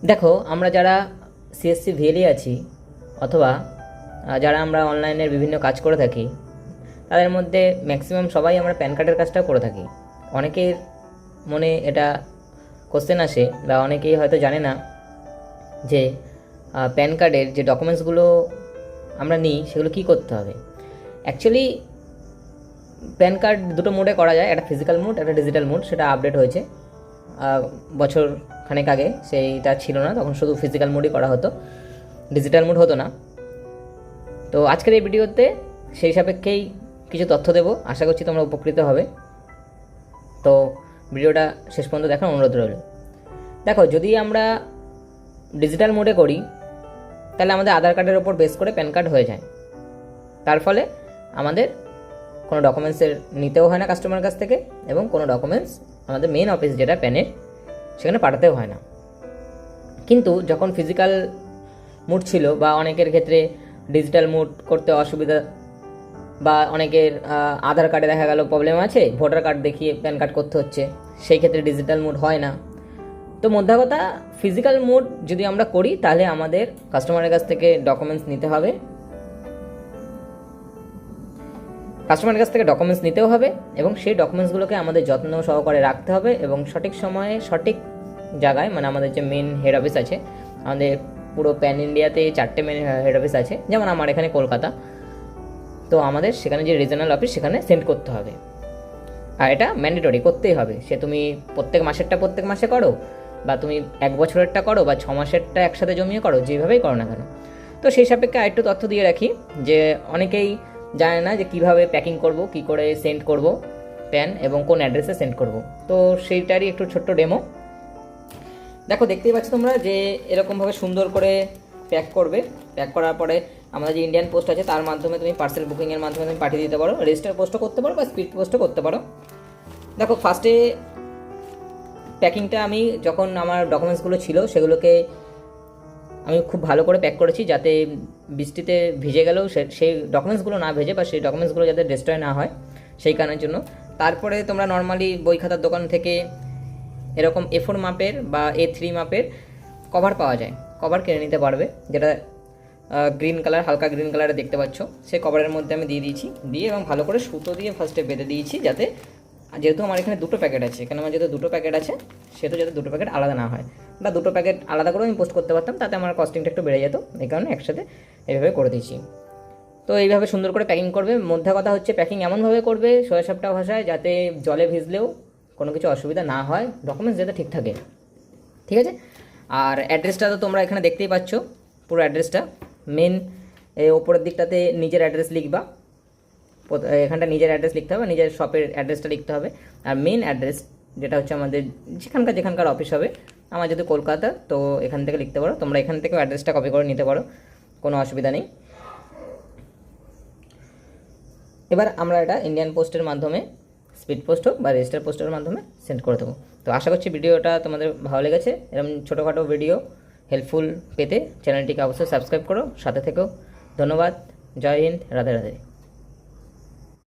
দেখো, আমরা যারা সিএসসি ভিএলই আছি অথবা যারা আমরা অনলাইনের বিভিন্ন কাজ করে থাকি, তাদের মধ্যে ম্যাক্সিমাম সবাই আমরা প্যান কার্ডের কাজটাও করে থাকি। অনেকের মনে এটা কোশ্চেন আসে বা অনেকেই হয়তো জানে না যে প্যান কার্ডের যে ডকুমেন্টসগুলো আমরা নিই সেগুলো কী করতে হবে। অ্যাকচুয়ালি প্যান কার্ড দুটো মোডে করা যায়, একটা ফিজিক্যাল মোড, একটা ডিজিটাল মোড। সেটা আপডেট হয়েছে বছর খানেক আগে, সেইটা ছিল না, তখন শুধু ফিজিক্যাল মোডই করা হতো, ডিজিটাল মোড হতো না। তো আজকের এই ভিডিওতে সেই সাপেক্ষেই কিছু তথ্য দেবো, আশা করছি তোমরা উপকৃত হবে। তো ভিডিওটা শেষ পর্যন্ত দেখার অনুরোধ রইল। দেখো, যদি আমরা ডিজিটাল মোডে করি তাহলে আমাদের আধার কার্ডের ওপর বেস করে প্যান কার্ড হয়ে যায়। তার ফলে আমাদের কোনো ডকুমেন্টসের নিতেও হয় না কাস্টমারের কাছ থেকে, এবং কোনো ডকুমেন্টস আমাদের মেন অফিস যেটা প্যানের সেখানে পাঠাতেও হয় না। কিন্তু যখন ফিজিক্যাল মোড ছিল বা অনেকের ক্ষেত্রে ডিজিটাল মোড করতে অসুবিধা, বা অনেকের আধার কার্ডে দেখা গেল প্রবলেম আছে, ভোটার কার্ড দেখিয়ে প্যান কার্ড করতে হচ্ছে, সেই ক্ষেত্রে ডিজিটাল মোড হয় না। তো মোদ্দা কথা, ফিজিক্যাল মোড যদি আমরা করি তাহলে আমাদের কাস্টমারের কাছ থেকে ডকুমেন্টস নিতে হবে, কাস্টমারের কাছ থেকে ডকুমেন্টস নিতেও হবে, এবং সেই ডকুমেন্টসগুলোকে আমাদের যত্ন সহকারে রাখতে হবে এবং সঠিক সময়ে সঠিক জায়গায়, মানে আমাদের যে মেন হেড অফিস আছে, আমাদের পুরো প্যান ইন্ডিয়াতে 4টে মেন হেড অফিস আছে, যেমন আমার এখানে কলকাতা, তো আমাদের সেখানে যে রিজনাল অফিস সেখানে সেন্ড করতে হবে। আর এটা ম্যান্ডেটরি করতেই হবে, সে তুমি প্রত্যেক মাসেরটা প্রত্যেক মাসে করো, বা তুমি 1 বছরেরটা করো, বা 6 মাসেরটা একসাথে জমিয়ে করো, যেভাবেই করো না কেন। তো সেই সাপেক্ষে আরেকটু তথ্য দিয়ে রাখি যে অনেকেই জানে না যে কীভাবে প্যাকিং করব, কী করে সেন্ড করব প্যান, এবং কোন অ্যাড্রেসে সেন্ড করব। তো সেইটারই একটু ছোট্ট ডেমো। দেখো, দেখতেই পাচ্ছ তোমরা যে এরকমভাবে সুন্দর করে প্যাক করবে। প্যাক করার পরে আমাদের যে ইন্ডিয়ান পোস্ট আছে তার মাধ্যমে তুমি পার্সেল বুকিংয়ের মাধ্যমে তুমি পাঠিয়ে দিতে পারো, রেজিস্টার পোস্টও করতে পারো বা স্পিড পোস্টও করতে পারো। দেখো, ফার্স্টে প্যাকিংটা আমি যখন আমার ডকুমেন্টসগুলো ছিল সেগুলোকে আমি খুব ভালো করে প্যাক করেছি, যাতে বৃষ্টিতে ভিজে গেলেও সেই ডকুমেন্টসগুলো না ভেজে, বা সেই ডকুমেন্টসগুলো যাতে ডিস্ট্রয় না হয় সেই কারণের জন্য। তারপরে তোমরা নর্মালি বই খাতার দোকান থেকে এরকম A4 মাপের বা A3 মাপের কভার পাওয়া যায়, কভার কিনে নিতে পারবে, যেটা গ্রিন কালার, হালকা গ্রিন কালারে দেখতে পাচ্ছ। সেই কভারের মধ্যে আমি দিয়ে দিয়েছি, দিয়ে এবং ভালো করে সুতো দিয়ে ফার্স্টে বেঁধে দিয়েছি, যাতে যেহেতু আমার এখানে 2টো প্যাকেট আছে, এখানে আমার যেহেতু 2টো প্যাকেট আছে, সেহেতু যাতে 2টো প্যাকেট আলাদা না হয়, বা 2টো প্যাকেট আলাদা করেও আমি পোস্ট করতে পারতাম, তাতে আমার কস্টিংটা একটু বেড়ে যেত, এই কারণে একসাথে এইভাবে করে দিয়েছি। তো এইভাবে সুন্দর করে প্যাকিং করবে। মধ্যে কথা হচ্ছে প্যাকিং এমনভাবে করবে সোয়াসাপটা ভাষায়, যাতে জলে ভিজলেও কোনো কিছু অসুবিধা না হয়, ডকুমেন্টস যাতে ঠিক থাকে, ঠিক আছে। আর অ্যাড্রেসটা তো তোমরা এখানে দেখতেই পাচ্ছ, পুরো অ্যাড্রেসটা মেন ওপরের দিকটাতে নিজের অ্যাড্রেস লিখবা, এখানটা নিজের অ্যাড্রেস লিখতে হবে, নিজের শপের অ্যাড্রেসটা লিখতে হবে। আর মেন অ্যাড্রেস যেটা হচ্ছে আমাদের যেখানকার অফিস হবে, আমার যদি কলকাতা, তো এখান থেকে লিখতে পারো, তোমরা এখান থেকেও অ্যাড্রেসটা কপি করে নিতে পারো, কোনো অসুবিধা নেই। এবার আমরা এটা ইন্ডিয়ান পোস্টের মাধ্যমে, স্পিড পোস্ট হোক বা রেজিস্টার পোস্টের মাধ্যমে সেন্ড করে দেবো। তো আশা করছি ভিডিওটা তোমাদের ভালো লেগেছে। এরকম ছোটোখাটো ভিডিও হেল্পফুল পেতে চ্যানেলটিকে অবশ্যই সাবস্ক্রাইব করো, সাথে থেকেও। ধন্যবাদ। জয় হিন্দ, রাধে রাধে।